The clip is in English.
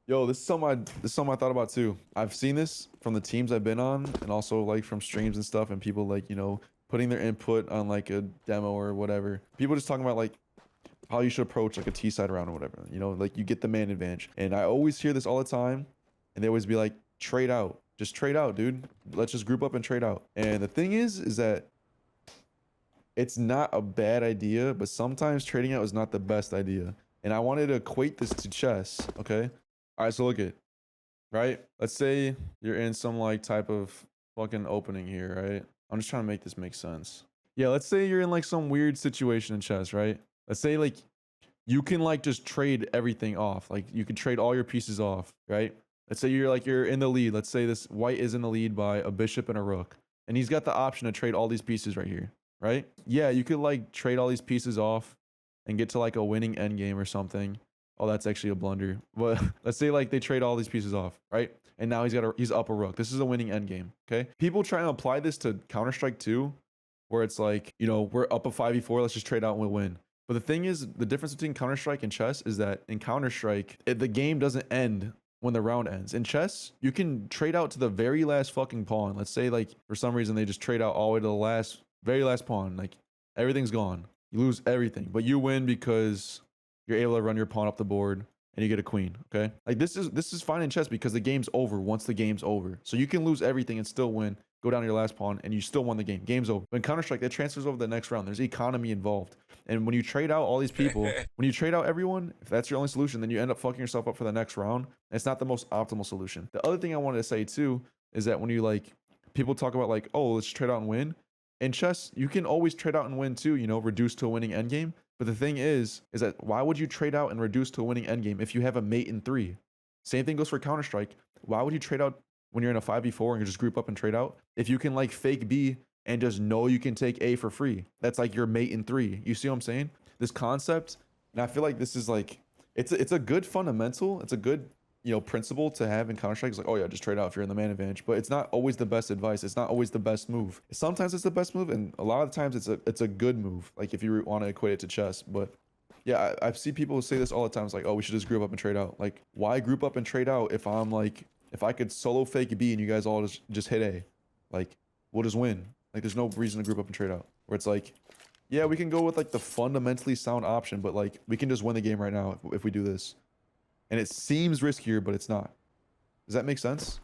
Yo, this is something I thought about too. I've seen this from the teams I've been on, and also like from streams and stuff, and people like putting their input on like a demo or whatever. People just talking about like how you should approach like a T side round or whatever. Like you get the man advantage, and I always hear this all the time, and they always be like, trade out, just trade out, dude. Let's just group up and trade out. And the thing is that it's not a bad idea, but sometimes trading out is not the best idea. And I wanted to equate this to chess. Okay. All right. So look at right? Let's say you're in some like type of fucking opening here, right? I'm just trying to make this make sense. Yeah, let's say you're in like some weird situation in chess, right? Let's say like you can like just trade everything off. Like you can trade all your pieces off, right? Let's say you're in the lead. Let's say this white is in the lead by a bishop and a rook. And he's got the option to trade all these pieces right here, right? Yeah, you could like trade all these pieces off and get to like a winning endgame or something. Oh, that's actually a blunder. But let's say like they trade all these pieces off, right? And now he's up a rook. This is a winning endgame. Okay. People try to apply this to Counter-Strike 2, where it's like, we're up a 5v4, let's just trade out and we'll win. But the thing is, the difference between Counter-Strike and chess is that in Counter-Strike, the game doesn't end when the round ends. In chess, you can trade out to the very last fucking pawn. Let's say like for some reason they just trade out all the way to the very last pawn. Like everything's gone. You lose everything, but you win because you're able to run your pawn up the board and you get a queen. Okay, like this is fine in chess because the game's over once the game's over. So you can lose everything and still win. Go down to your last pawn and you still won the game. Game's over. But in Counter-Strike, that transfers over the next round. There's economy involved. And when you trade out all these people, when you trade out everyone, if that's your only solution, then you end up fucking yourself up for the next round. It's not the most optimal solution. The other thing I wanted to say too is that when you like people talk about like, oh, let's trade out and win. In chess, you can always trade out and win too, reduce to a winning endgame. But the thing is that why would you trade out and reduce to a winning endgame if you have a mate in 3? Same thing goes for Counter-Strike. Why would you trade out when you're in a 5v4 and you just group up and trade out if you can like fake B and just know you can take A for free? That's like your mate in 3. You see what I'm saying? This concept, and I feel like this is like it's a good fundamental. It's a good principle to have in Counter-Strike. It's like, oh yeah, just trade out if you're in the man advantage. But it's not always the best advice. It's not always the best move. Sometimes it's the best move, and a lot of times it's a good move. Like if you want to equate it to chess, but yeah, I see people say this all the time. It's like, oh, we should just group up and trade out. Like, why group up and trade out if I'm like, if I could solo fake B and you guys all just hit A, like, we'll just win. Like, there's no reason to group up and trade out. Where it's like, yeah, we can go with like the fundamentally sound option, but like, we can just win the game right now if we do this. And it seems riskier, but it's not. Does that make sense?